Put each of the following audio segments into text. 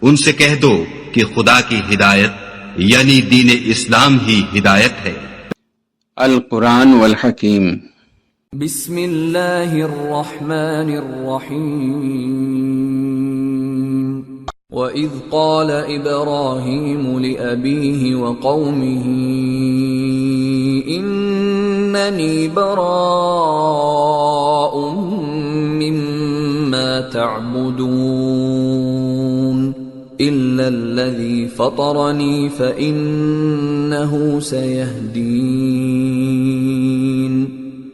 ان سے کہہ دو کہ خدا کی ہدایت یعنی دین اسلام ہی ہدایت ہے۔ القرآن والحکیم۔ بسم اللہ الرحمن الرحیم۔ وَإِذْ قَالَ إِبْرَاهِيمُ لِأَبِيهِ وَقَوْمِهِ إِنَّنِي بَرَاءٌ مِّمَّا تَعْبُدُونَ إِلَّا الَّذِي فَطَرَنِي فَإِنَّهُ سَيَهْدِينِ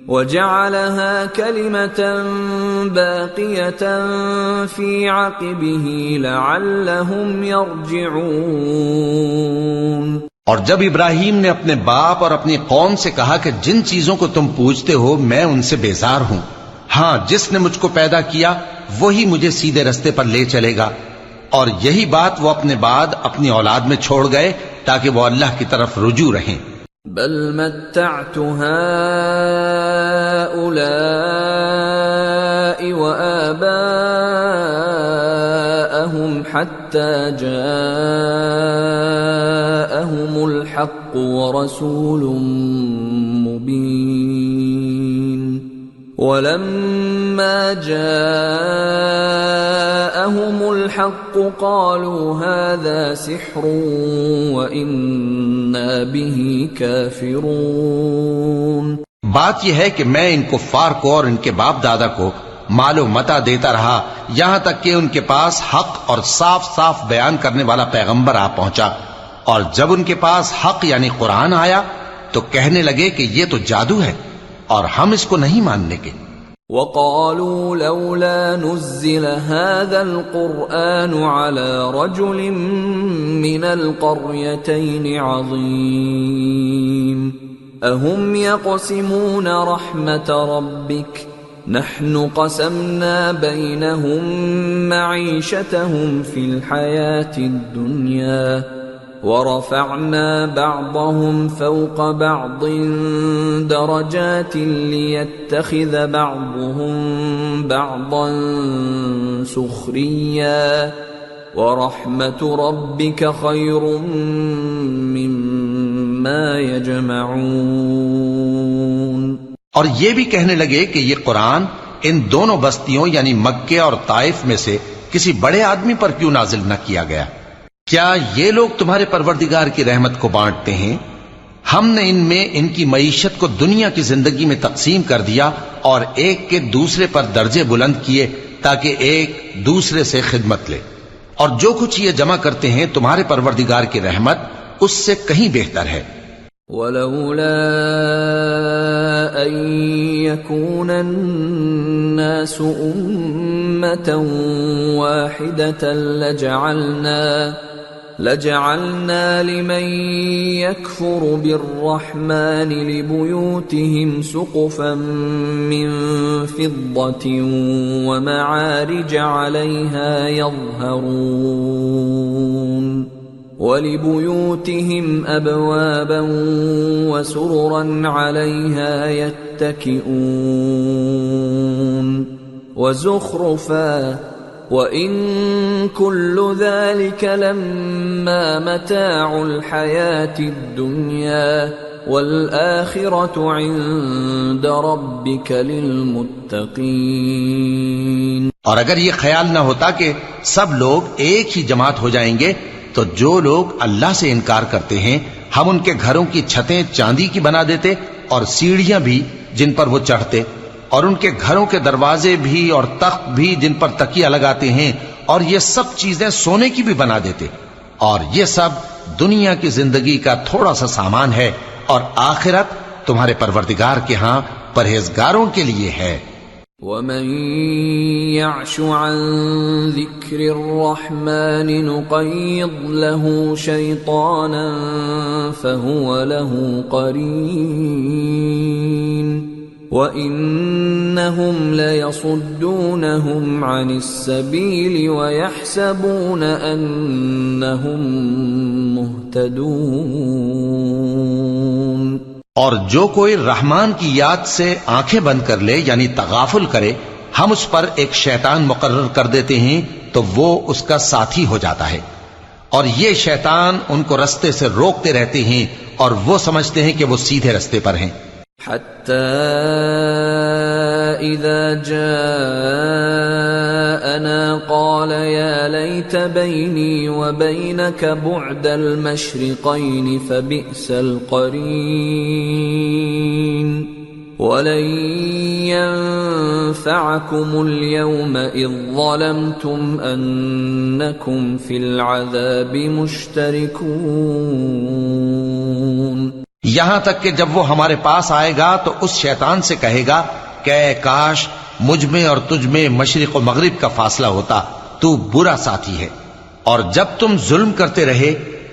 وَجَعَلَهَا كَلِمَةً بَاقِيَةً فِي عَقِبِهِ لَعَلَّهُمْ يَرْجِعُونَ۔ اور جب ابراہیم نے اپنے باپ اور اپنی قوم سے کہا کہ جن چیزوں کو تم پوجتے ہو میں ان سے بیزار ہوں، ہاں جس نے مجھ کو پیدا کیا وہی مجھے سیدھے رستے پر لے چلے گا، اور یہی بات وہ اپنے بعد اپنی اولاد میں چھوڑ گئے تاکہ وہ اللہ کی طرف رجوع رہیں۔ بل متعت هؤلاء وآباءهم حتى جاءهم الحق ورسول مبين ولما جاءهم الحق قالوا هذا سحر وإنا به كافرون۔ بات یہ ہے کہ میں ان کفار کو اور ان کے باپ دادا کو مال و متاع دیتا رہا یہاں تک کہ ان کے پاس حق اور صاف صاف بیان کرنے والا پیغمبر آ پہنچا، اور جب ان کے پاس حق یعنی قرآن آیا تو کہنے لگے کہ یہ تو جادو ہے اور ہم اس کو نہیں ماننے کے۔ وَقَالُوا لَوْلَا نُزِّلَ هَذَا الْقُرْآنُ عَلَى رَجُلٍ مِّنَ الْقَرْيَتَيْنِ عَظِيمٍ أَهُمْ يَقْسِمُونَ رَحْمَةَ رَبِّكَ نَحْنُ قَسَمْنَا بَيْنَهُمْ مَعِيشَتَهُمْ فِي الْحَيَاةِ الدُّنْيَا وَرَفَعْنَا بَعْضَهُمْ فَوْقَ بَعْضٍ دَرَجَاتٍ لِيَتَّخِذَ بَعْضُهُمْ بَعْضًا سُخْرِيًّا وَرَحْمَةُ رَبِّكَ خَيْرٌ مِّمَّا يَجْمَعُونَ۔ اور یہ بھی کہنے لگے کہ یہ قرآن ان دونوں بستیوں یعنی مکے اور طائف میں سے کسی بڑے آدمی پر کیوں نازل نہ کیا گیا؟ کیا یہ لوگ تمہارے پروردگار کی رحمت کو بانٹتے ہیں؟ ہم نے ان میں ان کی معیشت کو دنیا کی زندگی میں تقسیم کر دیا اور ایک کے دوسرے پر درجے بلند کیے تاکہ ایک دوسرے سے خدمت لے، اور جو کچھ یہ جمع کرتے ہیں تمہارے پروردگار کی رحمت اس سے کہیں بہتر ہے۔ وَلَوْلَا أَن يَكُونَ النَّاسُ أُمَّةً وَاحِدَةً لَجَعَلْنَا لِمَن يَكْفُرُ بِالرَّحْمَنِ لِبُيُوتِهِمْ سُقُفًا مِّن فِضَّةٍ وَمَعَارِجَ عَلَيْهَا يَظْهَرُونَ وَلِبُيُوتِهِمْ أَبْوَابًا وَسُرُرًا عَلَيْهَا يَتَّكِئُونَ وَزُخْرُفًا وَإِن كُلُّ ذَلِكَ لَمَّا مَتَاعُ الْحَيَاةِ الدُّنْيَا وَالْآخِرَةُ عِندَ رَبِّكَ لِلْمُتَّقِينَ۔ اور اگر یہ خیال نہ ہوتا کہ سب لوگ ایک ہی جماعت ہو جائیں گے تو جو لوگ اللہ سے انکار کرتے ہیں ہم ان کے گھروں کی چھتیں چاندی کی بنا دیتے اور سیڑھیاں بھی جن پر وہ چڑھتے، اور ان کے گھروں کے دروازے بھی اور تخت بھی جن پر تکیہ لگاتے ہیں، اور یہ سب چیزیں سونے کی بھی بنا دیتے، اور یہ سب دنیا کی زندگی کا تھوڑا سا سامان ہے، اور آخرت تمہارے پروردگار کے ہاں پرہیزگاروں کے لیے ہے۔ وَمَن يَعْشُ عَن ذِكْرِ الرَّحْمَنِ نُقَيِّضْ لَهُ شَيْطَانًا فَهُوَ لَهُ قَرِينٌ وَإِنَّهُمْ لَيَصُدُّونَهُمْ عَنِ السَّبِيلِ وَيَحْسَبُونَ أَنَّهُمْ مُهْتَدُونَ۔ اور جو کوئی رحمان کی یاد سے آنکھیں بند کر لے یعنی تغافل کرے ہم اس پر ایک شیطان مقرر کر دیتے ہیں تو وہ اس کا ساتھی ہو جاتا ہے، اور یہ شیطان ان کو رستے سے روکتے رہتے ہیں اور وہ سمجھتے ہیں کہ وہ سیدھے رستے پر ہیں۔ حتى إذا جاءنا قال يا ليت بيني وبينك بعد المشرقين فبئس القرين ولن ينفعكم اليوم إذ ظلمتم أنكم في العذاب مشتركون۔ یہاں تک کہ جب وہ ہمارے پاس آئے گا تو اس شیطان سے کہے گا کہ اے کاش مجھ میں اور تجھ میں مشرق و مغرب کا فاصلہ ہوتا، تو برا ساتھی ہے، اور جب تم ظلم کرتے رہے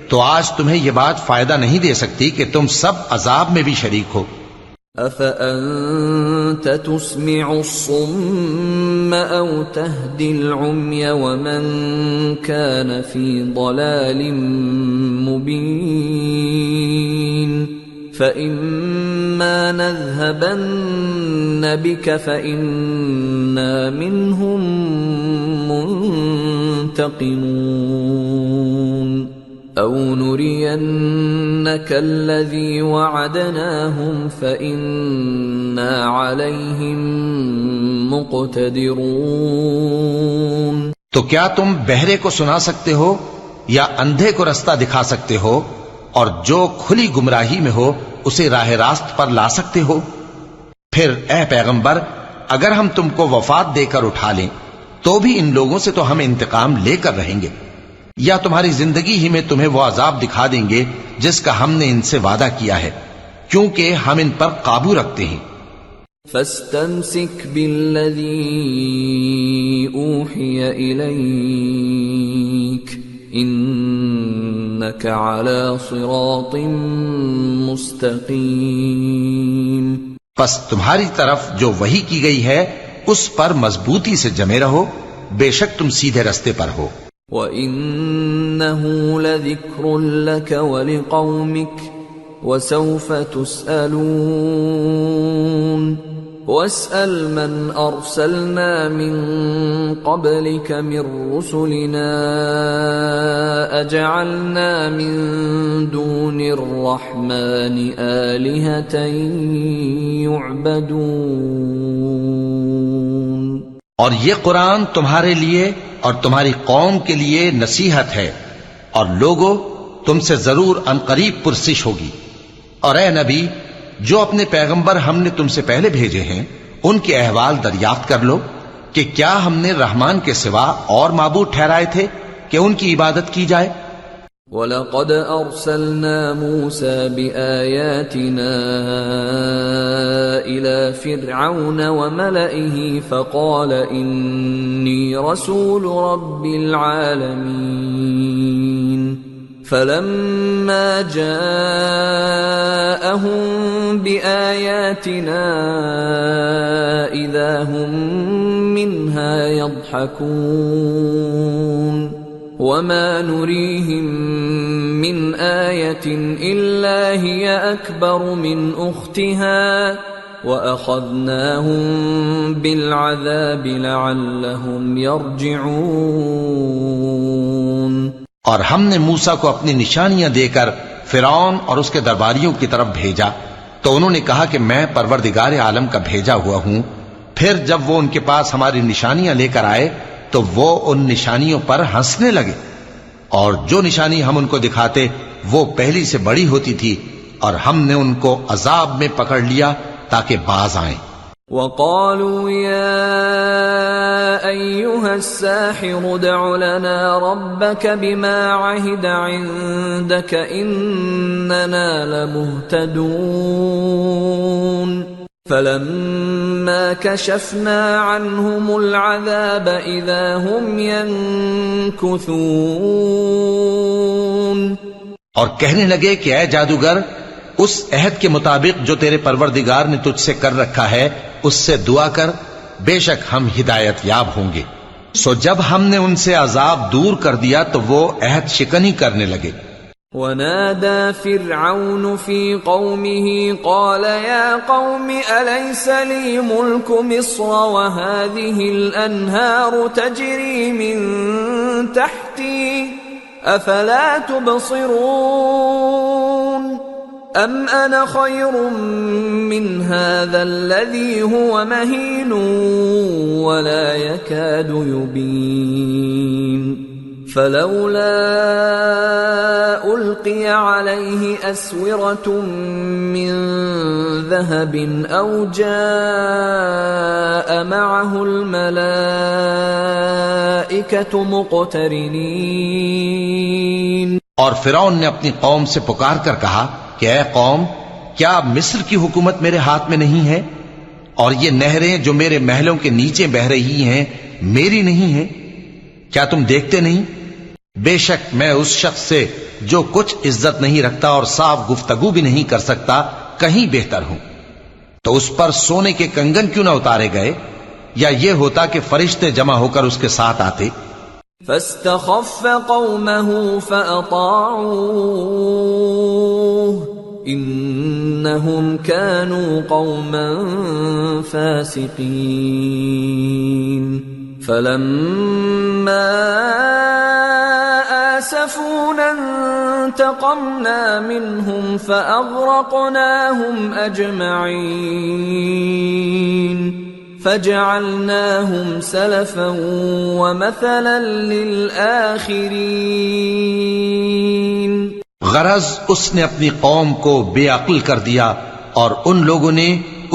تو آج تمہیں یہ بات فائدہ نہیں دے سکتی کہ تم سب عذاب میں بھی شریک ہو۔ أَفَأَنْتَ تُسْمِعُ الصُّمَّ أَوْ تَهْدِي الْعُمْيَ وَمَنْ كَانَ فِي ضَلَالٍ مُبِينٍ فَإِمَّا نَذْهَبَنَّ بِكَ فَإِنَّا مِنْهُمْ مُنْتَقِمُونَ أَوْ نُرِيَنَّكَ الَّذِي وَعَدْنَاهُمْ فَإِنَّا عَلَيْهِمْ مُقْتَدِرُونَ۔ تو کیا تم بہرے کو سنا سکتے ہو یا اندھے کو رستہ دکھا سکتے ہو، اور جو کھلی گمراہی میں ہو اسے راہ راست پر لا سکتے ہو؟ پھر اے پیغمبر، اگر ہم تم کو وفات دے کر اٹھا لیں تو بھی ان لوگوں سے تو ہم انتقام لے کر رہیں گے، یا تمہاری زندگی ہی میں تمہیں وہ عذاب دکھا دیں گے جس کا ہم نے ان سے وعدہ کیا ہے، کیونکہ ہم ان پر قابو رکھتے ہیں۔ فَاسْتَمْسِكْ بِالَّذِي أُوحِيَ إِلَيْكَ إِنَّكَ عَلَى صِرَاطٍ مُسْتَقِيمٍ۔ پس تمہاری طرف جو وحی کی گئی ہے اس پر مضبوطی سے جمے رہو، بے شک تم سیدھے رستے پر ہو۔ وَإِنَّهُ لَذِكْرٌ لَكَ وَلِقَوْمِكَ وَسَوْفَ تُسْأَلُونَ وَاسْأَلْ مَنْ أَرْسَلْنَا مِنْ قَبْلِكَ مِنْ رُسُلِنَا أَجَعَلْنَا مِنْ دُونِ الرَّحْمَنِ آلِهَةً يُعْبَدُونَ۔ اور یہ قرآن تمہارے لیے اور تمہاری قوم کے لیے نصیحت ہے، اور لوگوں تم سے ضرور عنقریب پرسش ہوگی۔ اور اے نبی، جو اپنے پیغمبر ہم نے تم سے پہلے بھیجے ہیں ان کے احوال دریافت کر لو کہ کیا ہم نے رحمان کے سوا اور معبود ٹھہرائے تھے کہ ان کی عبادت کی جائے؟ وَلَقَدْ أَرْسَلْنَا مُوسَى بِآيَاتِنَا إِلَى فِرْعَوْنَ وَمَلَئِهِ فَقَالَ إِنِّي رَسُولُ رَبِّ الْعَالَمِينَ فَلَمَّا جَاءَهُم بِآيَاتِنَا إِذَا هُم مِّنْهَا يَضْحَكُونَ وَمَا نُرِيهِم مِّنْ آيَةٍ إِلَّا هِيَ أَكْبَرُ مِنْ أُخْتِهَا وَأَخَذْنَاهُم بِالْعَذَابِ لَعَلَّهُمْ يَرْجِعُونَ۔ اور ہم نے موسیٰ کو اپنی نشانیاں دے کر فرعون اور اس کے درباریوں کی طرف بھیجا تو انہوں نے کہا کہ میں پروردگار عالم کا بھیجا ہوا ہوں۔ پھر جب وہ ان کے پاس ہماری نشانیاں لے کر آئے تو وہ ان نشانیوں پر ہنسنے لگے، اور جو نشانی ہم ان کو دکھاتے وہ پہلی سے بڑی ہوتی تھی، اور ہم نے ان کو عذاب میں پکڑ لیا تاکہ باز آئیں۔ وَقَالُوا يَا أَيُّهَا السَّاحِرُ ادْعُ لَنَا رَبَّكَ بِمَا عَهِدَ عِندَكَ إِنَّنَا لَمُهْتَدُونَ فَلَمَّا كَشَفْنَا عَنْهُمُ الْعَذَابَ إِذَا هُمْ يَنكُثُونَ۔ اور کہنے لگے کہ اے جادوگر، اس عہد کے مطابق جو تیرے پروردگار نے تجھ سے کر رکھا ہے اس سے دعا کر، بے شک ہم ہدایت یاب ہوں گے۔ سو جب ہم نے ان سے عذاب دور کر دیا تو وہ عہد شکنی کرنے لگے۔ ونادى فرعون في قومه قال يا قوم أليس لي ملك مصر وهذه الأنهار تجري من تحتي أفلا تبصرون أم أنا خير من هذا الذي هو مهين ولا يكاد يبين فلولا ألقي عليه أسورة من ذهب أو جاء معه الملائكة مقترنين. اور فرعون نے اپنی قوم سے پکار کر کہا کہ اے قوم، کیا مصر کی حکومت میرے ہاتھ میں نہیں ہے؟ اور یہ نہریں جو میرے محلوں کے نیچے بہہ رہی ہیں میری نہیں ہیں؟ کیا تم دیکھتے نہیں؟ بے شک میں اس شخص سے جو کچھ عزت نہیں رکھتا اور صاف گفتگو بھی نہیں کر سکتا کہیں بہتر ہوں. تو اس پر سونے کے کنگن کیوں نہ اتارے گئے؟ یا یہ ہوتا کہ فرشتے جمع ہو کر اس کے ساتھ آتے. فاستخف قومه فأطاعوه إنهم كانوا قوما فاسقين فلما آسفونا انتقمنا منهم فأغرقناهم أجمعين فجعلناهم سلفا ومثلا للآخرين. غرض اس نے اپنی قوم کو بے عقل کر دیا اور ان لوگوں نے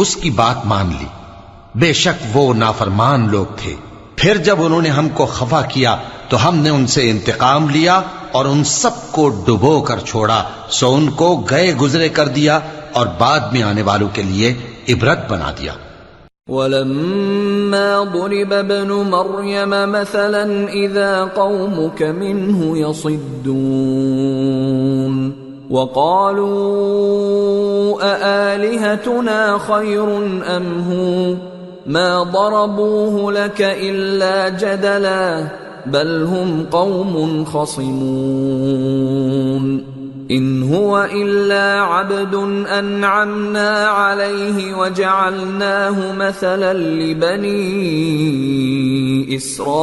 اس کی بات مان لی. بے شک وہ نافرمان لوگ تھے. پھر جب انہوں نے ہم کو خفا کیا تو ہم نے ان سے انتقام لیا اور ان سب کو ڈبو کر چھوڑا، سو ان کو گئے گزرے کر دیا اور بعد میں آنے والوں کے لیے عبرت بنا دیا. وَلَمَّا ضُرِبَ ابْنُ مَرْيَمَ مَثَلًا إِذَا قَوْمُكَ مِنْهُ يَصِدُّونَ وَقَالُوا أَآلِهَتُنَا خَيْرٌ أَمْ هُوَ مَا ضَرَبُوهُ لَكَ إِلَّا جَدَلًا بَلْ هُمْ قَوْمٌ خَصِمُونَ. إِنْ هُوَ إِلَّا عَبْدٌ أَنْعَمْنَا عَلَيْهِ وَجَعَلْنَاهُ مَثَلًا لِبَنِي إِسْرَائِيلَ.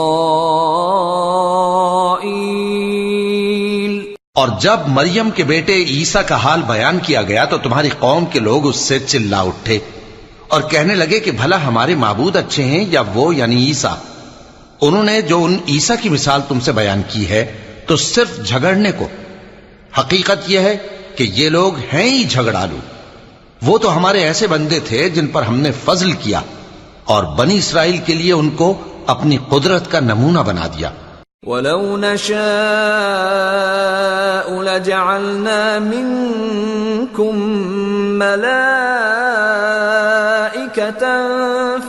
اور جب مریم کے بیٹے عیسیٰ کا حال بیان کیا گیا تو تمہاری قوم کے لوگ اس سے چلا اٹھے اور کہنے لگے کہ بھلا ہمارے معبود اچھے ہیں یا وہ یعنی عیسیٰ. انہوں نے جو ان عیسیٰ کی مثال تم سے بیان کی ہے تو صرف جھگڑنے کو. حقیقت یہ ہے کہ یہ لوگ ہیں ہی جھگڑالو. وہ تو ہمارے ایسے بندے تھے جن پر ہم نے فضل کیا اور بنی اسرائیل کے لیے ان کو اپنی قدرت کا نمونہ بنا دیا. وَلَوْ نَشَاءُ لَجَعَلْنَا مِنْكُمْ مَلَائِكَةً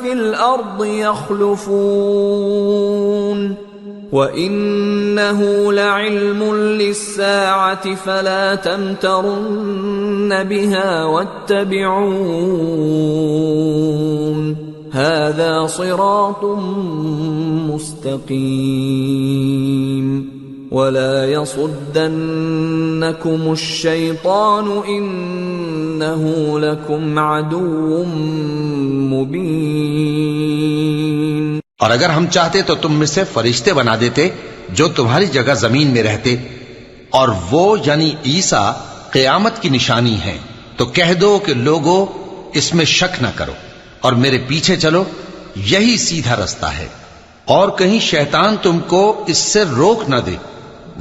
فِي الْأَرْضِ يَخْلُفُونَ وَإِنَّهُ لَعِلْمٌ لِلسَّاعَةِ فَلَا تَمْتَرُنَّ بِهَا وَاتَّبِعُونِ هَذَا صِرَاطٌ مُسْتَقِيمٌ وَلَا يَصُدَّنَّكُمُ الشَّيْطَانُ إِنَّهُ لَكُمْ عَدُوٌّ مُبِينٌ. اور اگر ہم چاہتے تو تم میں سے فرشتے بنا دیتے جو تمہاری جگہ زمین میں رہتے، اور وہ یعنی عیسیٰ قیامت کی نشانی ہیں. تو کہہ دو کہ لوگوں اس میں شک نہ کرو اور میرے پیچھے چلو، یہی سیدھا رستہ ہے، اور کہیں شیطان تم کو اس سے روک نہ دے،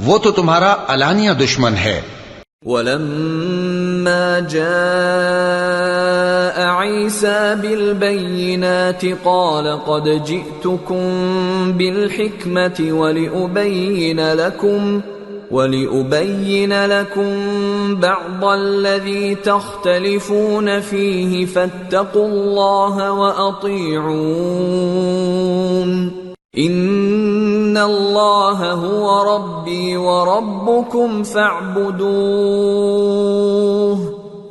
وہ تو تمہارا علانیہ دشمن ہے. وَلَمَّا جَاءَ عِيسَى بِالْبَيِّنَاتِ قَالَ قَدْ جِئْتُكُمْ بِالْحِكْمَةِ وَلِأُبَيِّنَ لَكُمْ بَعْضَ الَّذِي تَخْتَلِفُونَ فِيهِ فَاتَّقُوا اللَّهَ وَأَطِيعُونِ إِنَّ اللَّهَ هُوَ رَبِّي وَرَبُّكُمْ فَاعْبُدُوهُ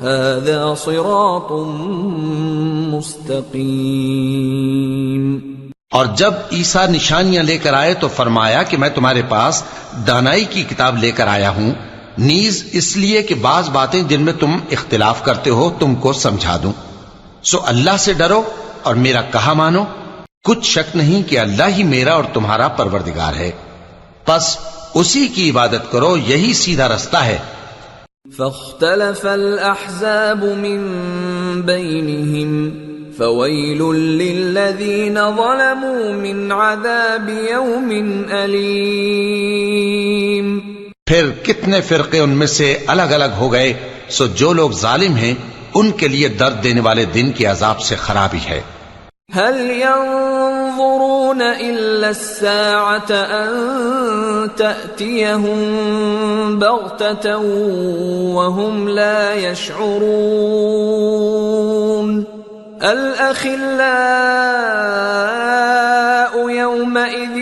هَذَا صِرَاطٌ مُسْتَقِيمٌ. اور جب عیسیٰ نشانیاں لے کر آئے تو فرمایا کہ میں تمہارے پاس دانائی کی کتاب لے کر آیا ہوں نیز اس لیے کہ بعض باتیں جن میں تم اختلاف کرتے ہو تم کو سمجھا دوں۔ سو اللہ سے ڈرو اور میرا کہا مانو، کچھ شک نہیں کہ اللہ ہی میرا اور تمہارا پروردگار ہے، پس اسی کی عبادت کرو، یہی سیدھا رستہ ہے۔ فاختلف الأحزاب من بينهم فويل للذين ظلموا من عذاب يوم أليم۔ پھر کتنے فرقے ان میں سے الگ الگ ہو گئے، سو جو لوگ ظالم ہیں ان کے لیے درد دینے والے دن کے عذاب سے خرابی ہے۔ هل ينظرون إلا الساعة أن تأتيهم بغتة وهم لا يشعرون الأخلاء يومئذ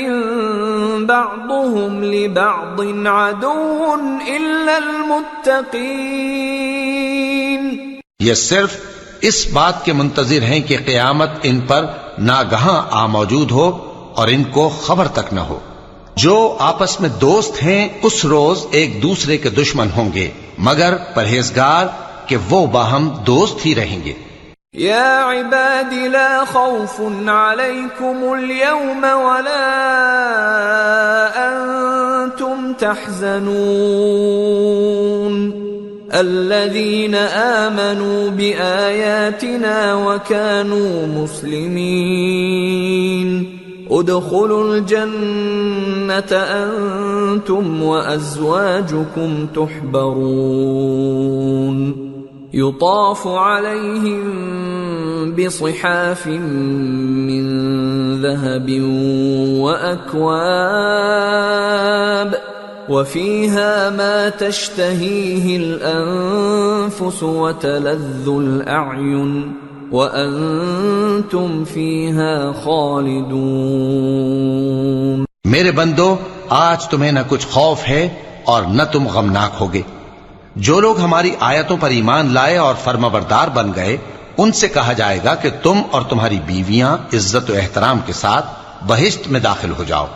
بعضهم لبعض عدو إلا المتقين۔ یہ صرف اس بات کے منتظر ہیں کہ قیامت ان پر ناگہاں آ موجود ہو اور ان کو خبر تک نہ ہو۔ جو آپس میں دوست ہیں اس روز ایک دوسرے کے دشمن ہوں گے، مگر پرہیزگار کہ وہ باہم دوست ہی رہیں گے۔ یا عباد لا خوف علیکم اليوم ولا انتم تحزنون الذين آمنوا بآياتنا وكانوا مسلمين ادخلوا الجنة أنتم وأزواجكم تحبرون يطاف عليهم بصحاف من ذهب وأكواب وفيها ما تشتهيه الأنفس وتلذ الأعين وأنتم فيها خالدون۔ میرے بندو، آج تمہیں نہ کچھ خوف ہے اور نہ تم غمناک ہوگے۔ جو لوگ ہماری آیتوں پر ایمان لائے اور فرمانبردار بن گئے ان سے کہا جائے گا کہ تم اور تمہاری بیویاں عزت و احترام کے ساتھ بہشت میں داخل ہو جاؤ۔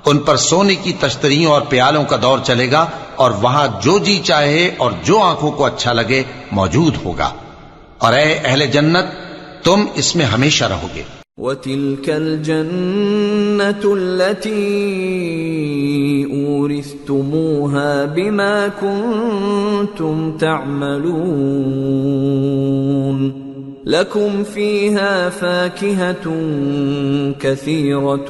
ان پر سونے کی تشتریوں اور پیالوں کا دور چلے گا اور وہاں جو جی چاہے اور جو آنکھوں کو اچھا لگے موجود ہوگا، اور اے اہل جنت تم اس میں ہمیشہ رہو گے۔ وَتِلْكَ الْجَنَّةُ الَّتِي أُورِثْتُمُوهَا بِمَا كُنْتُمْ تَعْمَلُونَ لَكُمْ فِيهَا فَاكِهَةٌ كَثِيرَةٌ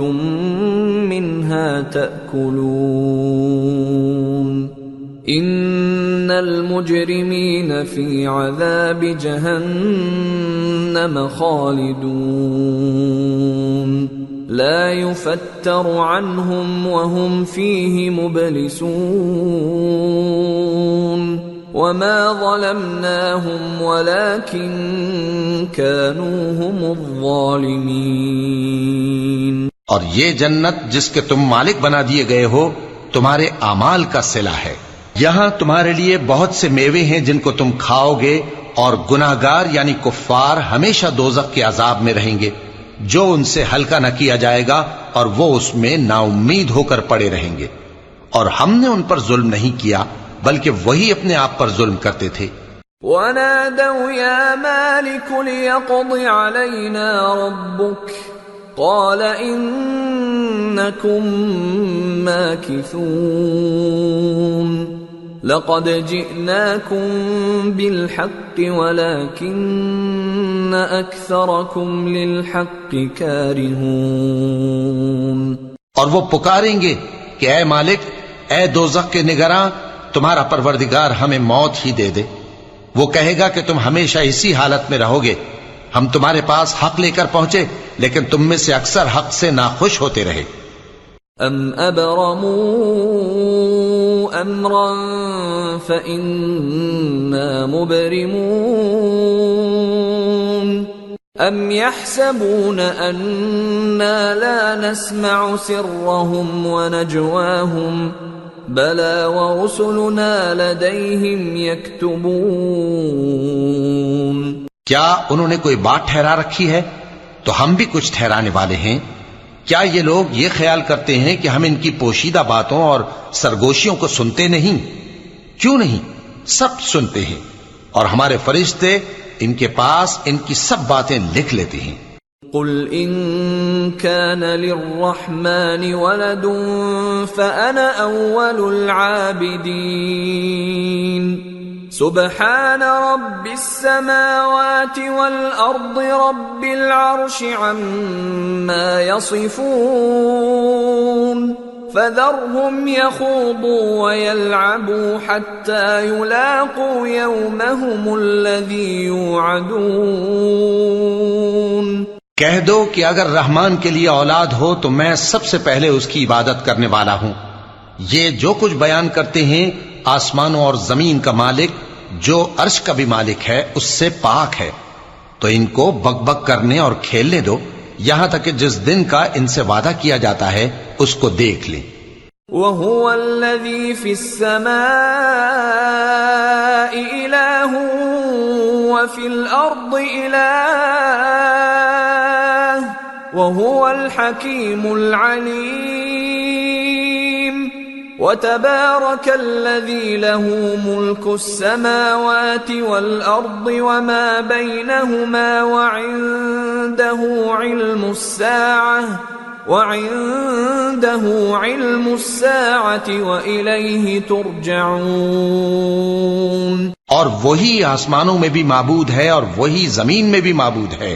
مِنْهَا تَأْكُلُونَ إِنَّ الْمُجْرِمِينَ فِي عَذَابِ جَهَنَّمَ خَالِدُونَ لَا يُفَتَّرُ عَنْهُمْ وَهُمْ فِيهِ مُبْلِسُونَ وَمَا ظَلَمْنَاهُمْ وَلَكِنْ كَانُوا هُمُ الظَّالِمِينَ۔ اور یہ جنت جس کے تم مالک بنا دیے گئے ہو تمہارے اعمال کا صلہ ہے۔ یہاں تمہارے لیے بہت سے میوے ہیں جن کو تم کھاؤ گے، اور گناہگار یعنی کفار ہمیشہ دوزخ کے عذاب میں رہیں گے جو ان سے ہلکا نہ کیا جائے گا، اور وہ اس میں نا امید ہو کر پڑے رہیں گے۔ اور ہم نے ان پر ظلم نہیں کیا بلکہ وہی اپنے آپ پر ظلم کرتے تھے۔ وَنَادَوْا يَا مَالِكُ لِيَقْضِ عَلَيْنَا رَبُّكَ قَالَ إِنَّكُمْ مَاكِثُونَ لَقَدْ جِئْنَاكُمْ بِالْحَقِّ وَلَكِنَّ أَكْثَرَكُمْ لِلْحَقِّ كَارِهُونَ۔ اور وہ پکاریں گے کہ اے مالک، اے دوزخ کے نگراں، تمہارا پروردگار ہمیں موت ہی دے دے۔ وہ کہے گا کہ تم ہمیشہ اسی حالت میں رہو گے، ہم تمہارے پاس حق لے کر پہنچے لیکن تم میں سے اکثر حق سے ناخوش ہوتے رہے۔ ام ابرموا امرا فإنا مبرمون ام يحسبون أنا لا نسمع سرهم ونجواهم بلى ورسلنا لديهم يكتبون۔ کیا انہوں نے کوئی بات ٹھہرا رکھی ہے؟ تو ہم بھی کچھ ٹھہرانے والے ہیں۔ کیا یہ لوگ یہ خیال کرتے ہیں کہ ہم ان کی پوشیدہ باتوں اور سرگوشیوں کو سنتے نہیں؟ کیوں نہیں؟ سب سنتے ہیں، اور ہمارے فرشتے ان کے پاس ان کی سب باتیں لکھ لیتے ہیں۔ قل ان كان للرحمن ولد فأنا أول العابدين سبحان رب السماوات والأرض رب العرش عما يصفون فذرهم يخوضوا ويلعبوا حتى يلاقوا يومهم الذي يوعدون۔ کہہ دو کہ اگر رحمان کے لیے اولاد ہو تو میں سب سے پہلے اس کی عبادت کرنے والا ہوں۔ یہ جو کچھ بیان کرتے ہیں آسمانوں اور زمین کا مالک جو عرش کا بھی مالک ہے اس سے پاک ہے، تو ان کو بک بک کرنے اور کھیلنے دو یہاں تک کہ جس دن کا ان سے وعدہ کیا جاتا ہے اس کو دیکھ لیں۔ وَهُوَ الَّذِي فِي السَّمَاءِ إِلَٰهٌ وَفِي الْأَرْضِ إِلَٰهٌ وَهُوَ الْحَكِيمُ الْعَلِيمُ وَتَبَارَكَ الَّذِي لَهُ مُلْكُ السَّمَاوَاتِ وَالْأَرْضِ وَمَا بَيْنَهُمَا وَعِندَهُ عِلْمُ السَّاعَةِ وَإِلَيْهِ تُرْجَعُونَ۔ اور وہی آسمانوں میں بھی معبود ہے اور وہی زمین میں بھی معبود ہے،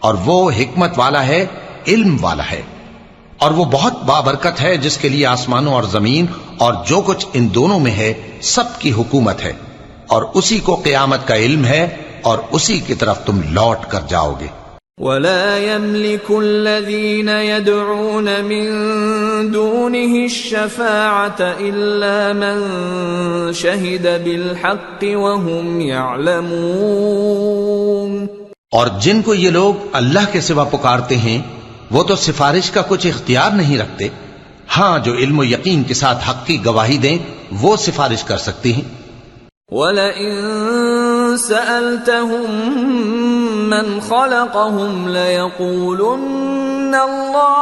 اور وہ حکمت والا ہے، علم والا ہے، اور وہ بہت بابرکت ہے جس کے لیے آسمانوں اور زمین اور جو کچھ ان دونوں میں ہے سب کی حکومت ہے، اور اسی کو قیامت کا علم ہے اور اسی کی طرف تم لوٹ کر جاؤ گے۔ وَلَا يَمْلِكُ الَّذِينَ يَدْعُونَ مِن دُونِهِ الشَّفَاعَةَ إِلَّا مَن شَهِدَ بِالْحَقِّ وَهُمْ يَعْلَمُونَ۔ اور جن کو یہ لوگ اللہ کے سوا پکارتے ہیں وہ تو سفارش کا کچھ اختیار نہیں رکھتے، ہاں جو علم و یقین کے ساتھ حق کی گواہی دیں وہ سفارش کر سکتے ہیں۔ وَلَئِن سَأَلْتَهُم مَّنْ خَلَقَهُمْ لَيَقُولُنَّ اللَّهُ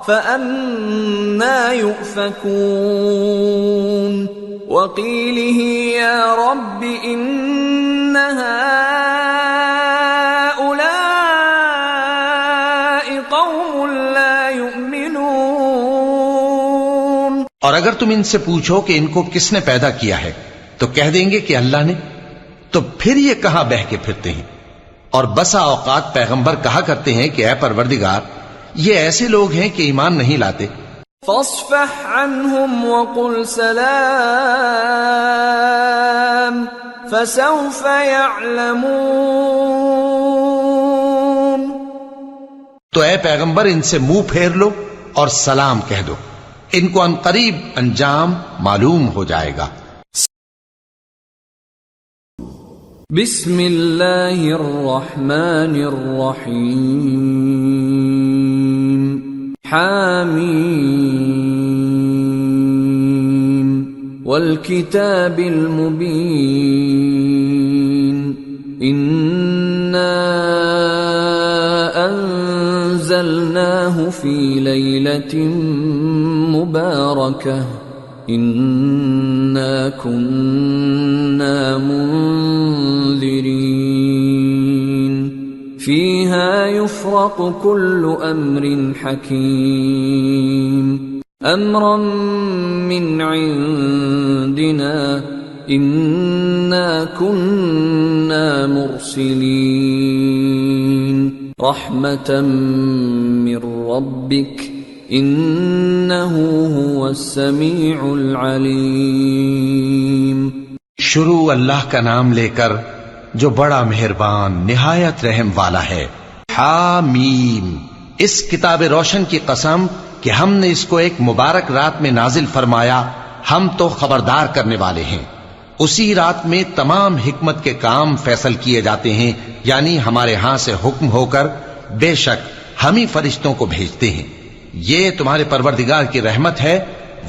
فَأَنَّىٰ يُؤْفَكُونَ وَقِيلِهِ يَا رَبِّ إِنَّ هَٰؤُلَاءِ قَوْمٌ لَّا يُؤْمِنُونَ۔ اور اگر تم ان سے پوچھو کہ ان کو کس نے پیدا کیا ہے تو کہہ دیں گے کہ اللہ نے، تو پھر یہ کہاں بہہ کے پھرتے ہیں۔ اور بسا اوقات پیغمبر کہا کرتے ہیں کہ اے پروردگار یہ ایسے لوگ ہیں کہ ایمان نہیں لاتے۔ فاصفح عنهم وقل سلام فسوف يعلمون۔ تو اے پیغمبر ان سے منہ پھیر لو اور سلام کہہ دو، ان کو ان قریب انجام معلوم ہو جائے گا۔ بسم اللہ الرحمن الرحیم حامیم والکتاب المبین انا انزلناه فی لیلۃ مبارکہ انا كنا منذرین فیہا یفرق کل امر حکیم امرا من عندنا انا كنا مرسلین رحمتا من ربک انہ هو السمیع العلیم۔ شروع اللہ کا نام لے کر جو بڑا مہربان نہایت رحم والا ہے۔ حامیم، اس کتاب روشن کی قسم کہ ہم نے اس کو ایک مبارک رات میں نازل فرمایا، ہم تو خبردار کرنے والے ہیں۔ اسی رات میں تمام حکمت کے کام فیصل کیے جاتے ہیں، یعنی ہمارے ہاں سے حکم ہو کر بے شک ہم ہی فرشتوں کو بھیجتے ہیں۔ یہ تمہارے پروردگار کی رحمت ہے،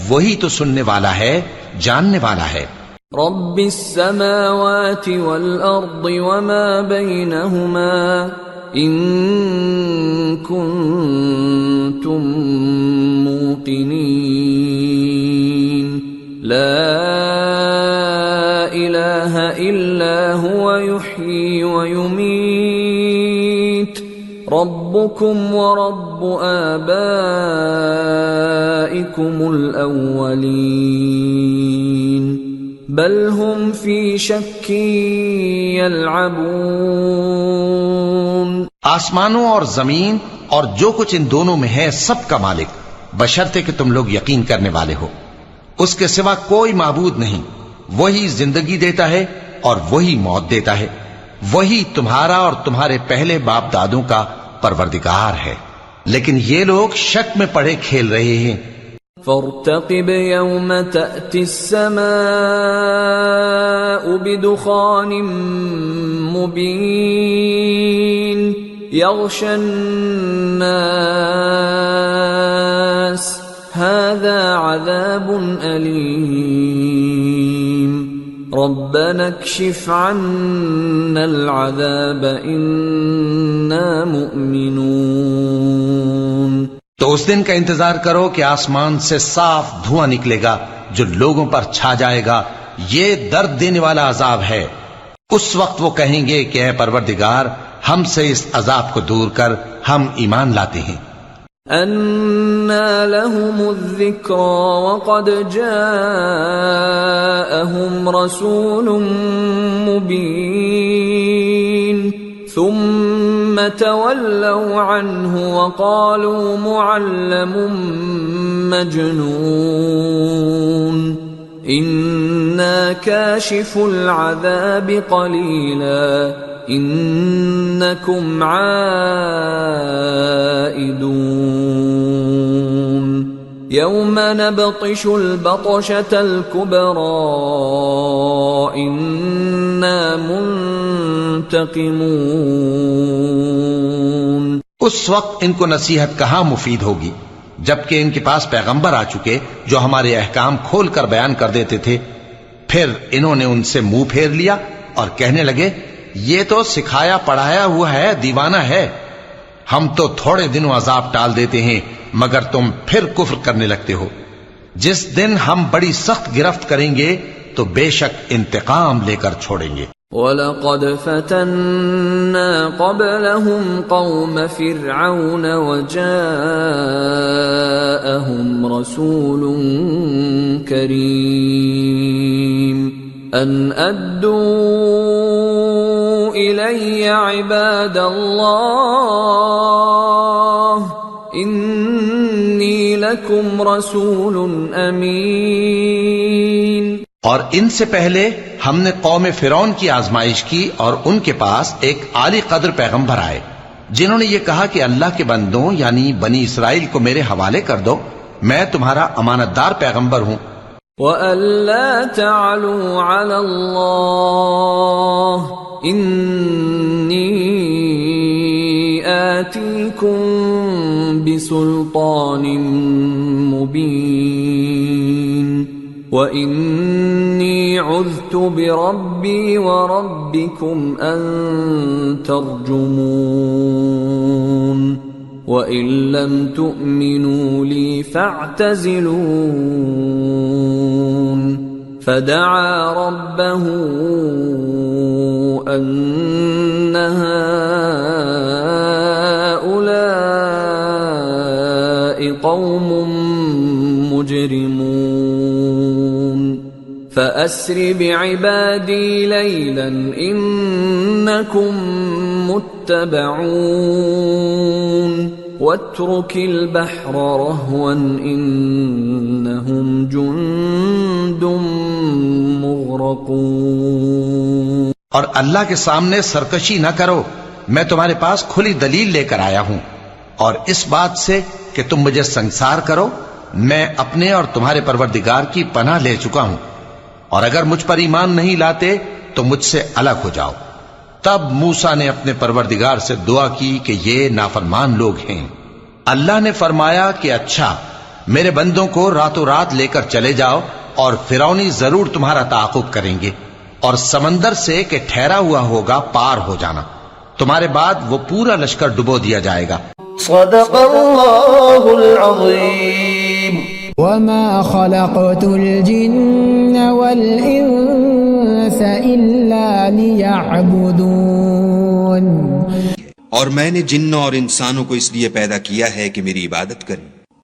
وہی تو سننے والا ہے، جاننے والا ہے۔ رب السماوات والأرض وما بينهما إن كنتم موقنين لا يحيي ويميت ربكم ورب آبائكم الأولين بل هم في شك يلعبون۔ آسمانوں اور زمین اور جو کچھ ان دونوں میں ہے سب کا مالک، بشرطے کہ تم لوگ یقین کرنے والے ہو۔ اس کے سوا کوئی معبود نہیں، وہی زندگی دیتا ہے اور وہی موت دیتا ہے، وہی تمہارا اور تمہارے پہلے باپ دادوں کا پروردگار ہے، لیکن یہ لوگ شک میں پڑے کھیل رہے ہیں۔ فارتقب يوم تأتي السماء بدخان مبين يغشى الناس هذا عذاب أليم ربنا اكشف عنا العذاب إنا مؤمنون۔ تو اس دن کا انتظار کرو کہ آسمان سے صاف دھواں نکلے گا جو لوگوں پر چھا جائے گا، یہ درد دینے والا عذاب ہے۔ اس وقت وہ کہیں گے کہ اے پروردگار ہم سے اس عذاب کو دور کر، ہم ایمان لاتے ہیں۔ أَنَّى لَهُمُ الذِّكْرَى وَقَدْ جَاءَهُمْ رَسُولٌ مُبِينٌ ثُمَّ تَوَلَّوْا عَنْهُ وَقَالُوا مُعَلَّمٌ مَجْنُونٌ إِنَّا كَاشِفُو الْعَذَابِ قَلِيلًا إِنَّكُمْ عَائِدُونَ يَوْمَ نَبْطِشُ الْبَطْشَةَ الْكُبْرَى إِنَّا مُنْتَقِمُونَ۔ اس وقت ان کو نصیحت کہاں مفید ہوگی جبکہ ان کے پاس پیغمبر آ چکے جو ہمارے احکام کھول کر بیان کر دیتے تھے۔ پھر انہوں نے ان سے منہ پھیر لیا اور کہنے لگے یہ تو سکھایا پڑھایا ہوا ہے، دیوانہ ہے، ہم تو تھوڑے دنوں عذاب ٹال دیتے ہیں مگر تم پھر کفر کرنے لگتے ہو۔ جس دن ہم بڑی سخت گرفت کریں گے تو بے شک انتقام لے کر چھوڑیں گے۔ وَلَقَدْ فَتَنَّا قَبْلَهُمْ قَوْمَ فِرْعَوْنَ وَجَاءَهُمْ رَسُولٌ كَرِيمٌ أَنْ أَدُّوا إِلَيَّ عِبَادَ اللَّهِ إِنِّي لَكُمْ رَسُولٌ أَمِينٌ۔ اور ان سے پہلے ہم نے قوم فرعون کی آزمائش کی اور ان کے پاس ایک عالی قدر پیغمبر آئے جنہوں نے یہ کہا کہ اللہ کے بندوں یعنی بنی اسرائیل کو میرے حوالے کر دو، میں تمہارا امانت دار پیغمبر ہوں۔ وَأَلَّا تَعْلُوا عَلَى اللَّهِ إِنِّي آتِيكُمْ بِسُلْطَانٍ مُبِينٍ وَإِنِّي عُذْتُ بِرَبِّي وَرَبِّكُمْ أَن تَرْجُمُونِ وَإِن لَّمْ تُؤْمِنُوا لِي فَاعْتَزِلُونِ فَدَعَا رَبَّهُ أَنَّ هَٰؤُلَاءِ قَوْمٌ مُجْرِمُونَ فَأَسْرِ بِعِبَادِي لَيْلًا إِنَّكُمْ مُتَّبَعُونَ وَاتْرُكِ الْبَحْرَ رَهْوًا إِنَّهُمْ جُندٌ مُغْرَقُونَ۔ اور اللہ کے سامنے سرکشی نہ کرو، میں تمہارے پاس کھلی دلیل لے کر آیا ہوں، اور اس بات سے کہ تم مجھے سنسار کرو میں اپنے اور تمہارے پروردگار کی پناہ لے چکا ہوں، اور اگر مجھ پر ایمان نہیں لاتے تو مجھ سے الگ ہو جاؤ۔ تب موسیٰ نے اپنے پروردگار سے دعا کی کہ یہ نافرمان لوگ ہیں۔ اللہ نے فرمایا کہ اچھا، میرے بندوں کو راتوں رات لے کر چلے جاؤ اور فرعونی ضرور تمہارا تعاقب کریں گے، اور سمندر سے کہ ٹھہرا ہوا ہوگا پار ہو جانا، تمہارے بعد وہ پورا لشکر ڈبو دیا جائے گا۔ صدق اللہ العظیم۔ وما خلقت الجن والإنس إلا ليعبدون، اور میں نے جنوں اور انسانوں کو اس لیے پیدا کیا ہے کہ میری عبادت کریں۔